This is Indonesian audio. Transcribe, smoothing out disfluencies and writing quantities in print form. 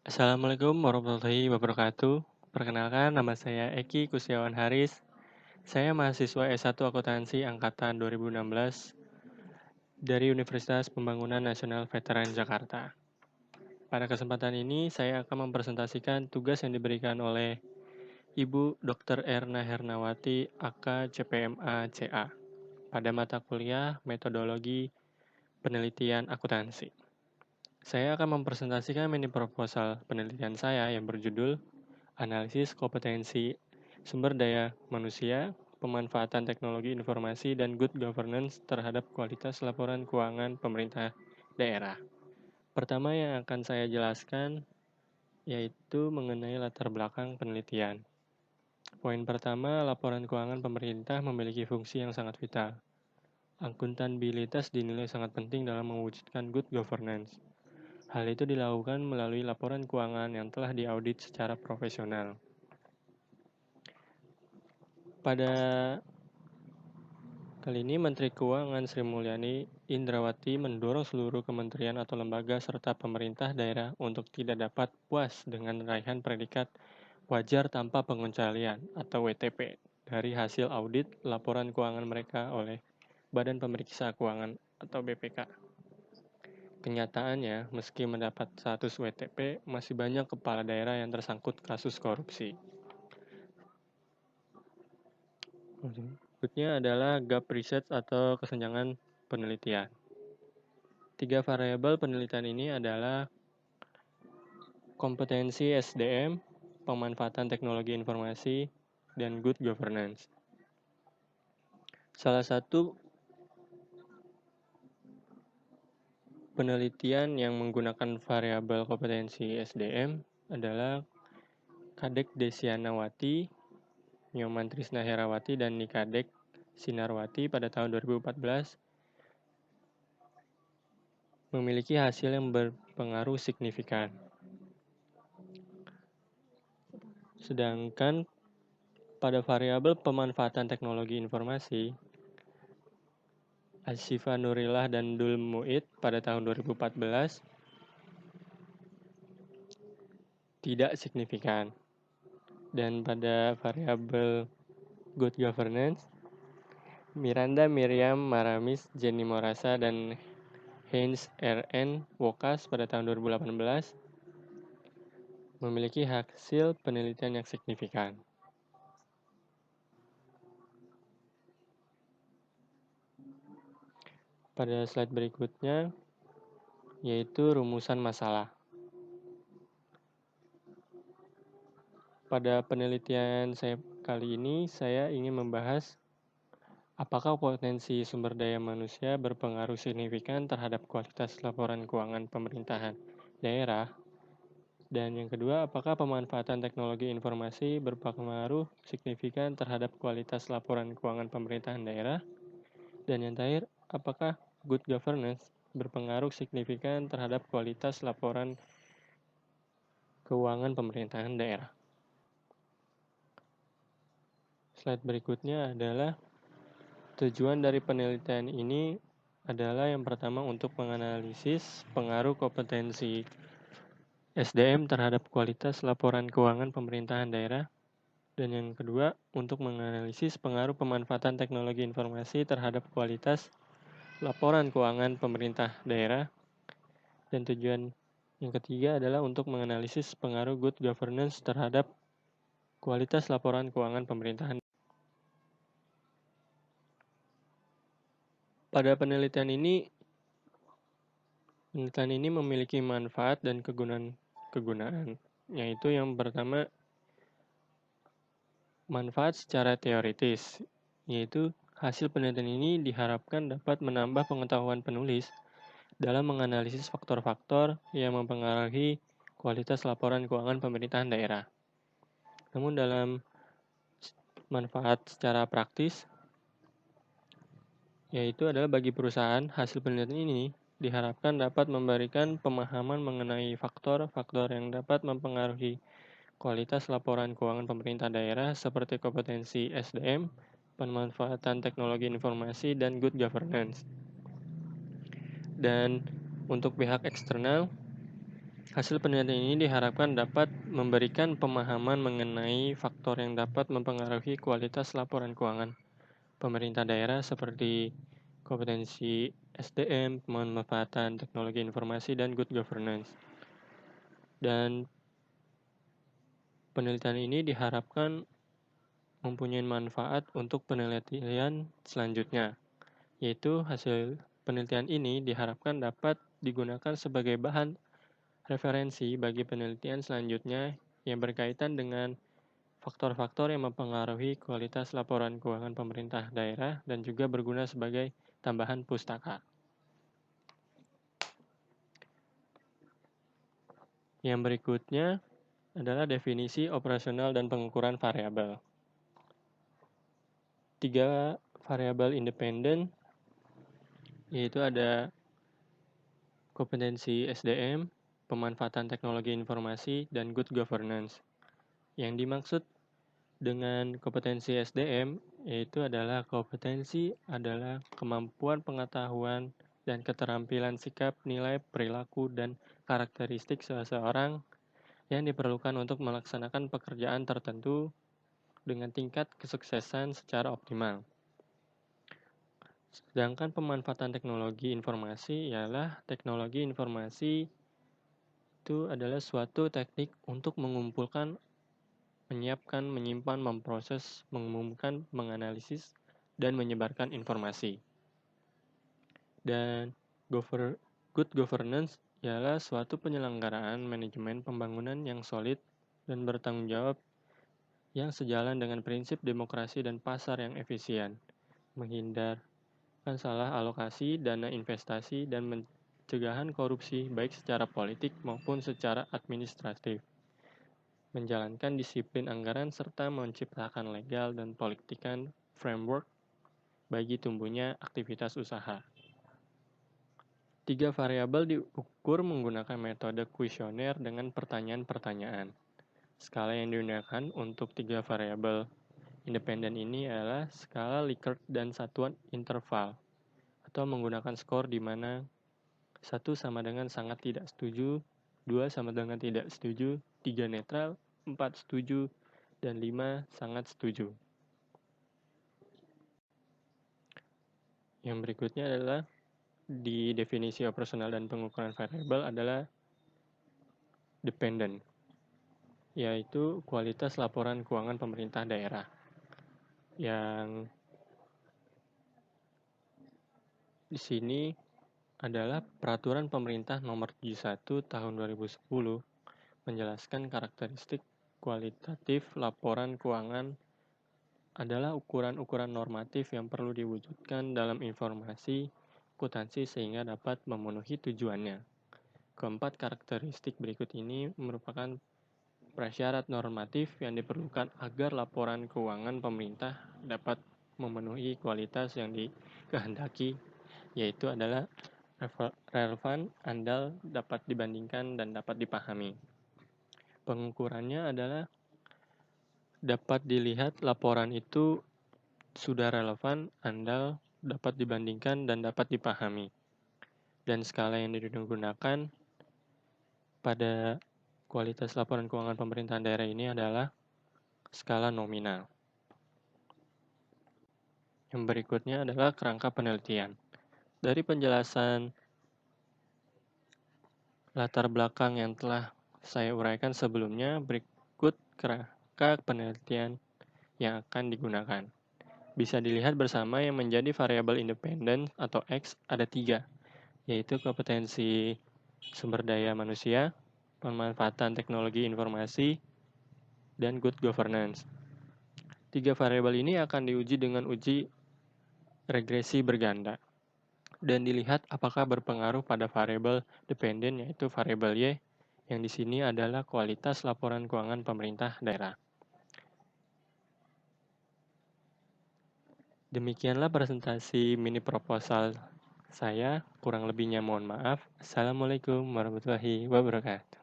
Assalamualaikum warahmatullahi wabarakatuh. Perkenalkan, nama saya Eki Kusyawan Haris. Saya mahasiswa S1 Akuntansi Angkatan 2016 dari Universitas Pembangunan Nasional Veteran Jakarta. Pada kesempatan ini, saya akan mempresentasikan tugas yang diberikan oleh Ibu Dr. Erna Hernawati, AK CPMA CA, pada mata kuliah Metodologi Penelitian Akuntansi. Saya akan mempresentasikan mini proposal penelitian saya yang berjudul Analisis Kompetensi Sumber Daya Manusia, Pemanfaatan Teknologi Informasi, dan Good Governance terhadap Kualitas Laporan Keuangan Pemerintah Daerah. Pertama yang akan saya jelaskan yaitu mengenai latar belakang penelitian. Poin pertama, laporan keuangan pemerintah memiliki fungsi yang sangat vital. Akuntabilitas dinilai sangat penting dalam mewujudkan good governance. Hal itu dilakukan melalui laporan keuangan yang telah diaudit secara profesional. Pada kali ini, Menteri Keuangan Sri Mulyani Indrawati mendorong seluruh kementerian atau lembaga serta pemerintah daerah untuk tidak dapat puas dengan raihan predikat wajar tanpa pengecualian atau WTP dari hasil audit laporan keuangan mereka oleh Badan Pemeriksa Keuangan atau BPK. Kenyataannya, meski mendapat status WTP, masih banyak kepala daerah yang tersangkut kasus korupsi. Berikutnya adalah gap research atau kesenjangan penelitian. 3 variabel penelitian ini adalah kompetensi SDM, pemanfaatan teknologi informasi, dan good governance. Salah satu penelitian yang menggunakan variabel kompetensi SDM adalah Kadek Desianawati, Nyoman Trisna Herawati, dan Nikadek Sinarwati pada tahun 2014 memiliki hasil yang berpengaruh signifikan. Sedangkan pada variabel pemanfaatan teknologi informasi, Asyifa Nurillah dan Dul Muid pada tahun 2014 tidak signifikan. Dan pada variabel good governance, Miranda Miriam Maramis, Jenny Morasa, dan Heinz R.N. Wokas pada tahun 2018 memiliki hasil penelitian yang signifikan. Pada slide berikutnya, yaitu rumusan masalah. Pada penelitian saya kali ini, saya ingin membahas apakah potensi sumber daya manusia berpengaruh signifikan terhadap kualitas laporan keuangan pemerintahan daerah? Dan yang kedua, apakah pemanfaatan teknologi informasi berpengaruh signifikan terhadap kualitas laporan keuangan pemerintahan daerah? Dan yang terakhir, apakah good governance berpengaruh signifikan terhadap kualitas laporan keuangan pemerintahan daerah? Slide berikutnya adalah tujuan dari penelitian ini adalah yang pertama untuk menganalisis pengaruh kompetensi SDM terhadap kualitas laporan keuangan pemerintahan daerah. Dan yang kedua, untuk menganalisis pengaruh pemanfaatan teknologi informasi terhadap kualitas laporan keuangan pemerintah daerah. Dan tujuan yang ketiga adalah untuk menganalisis pengaruh good governance terhadap kualitas laporan keuangan pemerintahan. Pada penelitian ini memiliki manfaat dan kegunaan, yaitu yang pertama, manfaat secara teoritis, yaitu hasil penelitian ini diharapkan dapat menambah pengetahuan penulis dalam menganalisis faktor-faktor yang mempengaruhi kualitas laporan keuangan pemerintahan daerah. Namun dalam manfaat secara praktis, yaitu adalah bagi perusahaan, hasil penelitian ini diharapkan dapat memberikan pemahaman mengenai faktor-faktor yang dapat mempengaruhi kualitas laporan keuangan pemerintah daerah seperti kompetensi SDM, pemanfaatan teknologi informasi, dan good governance. Dan untuk pihak eksternal, Hasil penelitian ini diharapkan dapat memberikan pemahaman mengenai faktor yang dapat mempengaruhi kualitas laporan keuangan pemerintah daerah seperti kompetensi SDM, pemanfaatan teknologi informasi, dan good governance. Dan penelitian ini diharapkan mempunyai manfaat untuk penelitian selanjutnya, yaitu hasil penelitian ini diharapkan dapat digunakan sebagai bahan referensi bagi penelitian selanjutnya yang berkaitan dengan faktor-faktor yang mempengaruhi kualitas laporan keuangan pemerintah daerah dan juga berguna sebagai tambahan pustaka. Yang berikutnya adalah definisi operasional dan pengukuran variabel. 3 variabel independen, yaitu ada kompetensi SDM, pemanfaatan teknologi informasi, dan good governance. Yang dimaksud dengan kompetensi SDM yaitu adalah kemampuan pengetahuan dan keterampilan sikap, nilai, perilaku, dan karakteristik seseorang yang diperlukan untuk melaksanakan pekerjaan tertentu dengan tingkat kesuksesan secara optimal. Sedangkan pemanfaatan teknologi informasi ialah teknologi informasi itu adalah suatu teknik untuk mengumpulkan, menyiapkan, menyimpan, memproses, mengumumkan, menganalisis, dan menyebarkan informasi. Dan good governance ialah suatu penyelenggaraan manajemen pembangunan yang solid dan bertanggung jawab yang sejalan dengan prinsip demokrasi dan pasar yang efisien, menghindarkan salah alokasi dana investasi dan pencegahan korupsi baik secara politik maupun secara administratif, menjalankan disiplin anggaran serta menciptakan legal dan politikan framework bagi tumbuhnya aktivitas usaha. 3 variabel diukur menggunakan metode kuesioner dengan pertanyaan-pertanyaan. Skala yang digunakan untuk 3 variabel independen ini adalah skala Likert dan satuan interval, atau menggunakan skor di mana 1 sama dengan sangat tidak setuju, 2 sama dengan tidak setuju, 3 netral, 4 setuju, dan 5 sangat setuju. Yang berikutnya adalah di definisi operasional dan pengukuran variabel adalah dependent, yaitu kualitas laporan keuangan pemerintah daerah. Yang di sini adalah peraturan pemerintah nomor 71 tahun 2010 menjelaskan karakteristik kualitatif laporan keuangan adalah ukuran-ukuran normatif yang perlu diwujudkan dalam informasi akuntansi sehingga dapat memenuhi tujuannya. Keempat karakteristik berikut ini merupakan prasyarat normatif yang diperlukan agar laporan keuangan pemerintah dapat memenuhi kualitas yang dikehendaki, yaitu adalah relevan, andal, dapat dibandingkan, dan dapat dipahami. Pengukurannya adalah dapat dilihat laporan itu sudah relevan, andal, dapat dibandingkan, dan dapat dipahami. Dan skala yang digunakan pada kualitas laporan keuangan pemerintahan daerah ini adalah skala nominal. Yang berikutnya adalah kerangka penelitian. Dari penjelasan latar belakang yang telah saya uraikan sebelumnya, berikut kerangka penelitian yang akan digunakan. Bisa dilihat bersama yang menjadi variabel independen atau X ada 3, yaitu kompetensi sumber daya manusia, pemanfaatan teknologi informasi, dan good governance. 3 variabel ini akan diuji dengan uji regresi berganda dan dilihat apakah berpengaruh pada variabel dependen yaitu variabel Y yang di sini adalah kualitas laporan keuangan pemerintah daerah. Demikianlah presentasi mini proposal saya, kurang lebihnya mohon maaf. Assalamualaikum warahmatullahi wabarakatuh.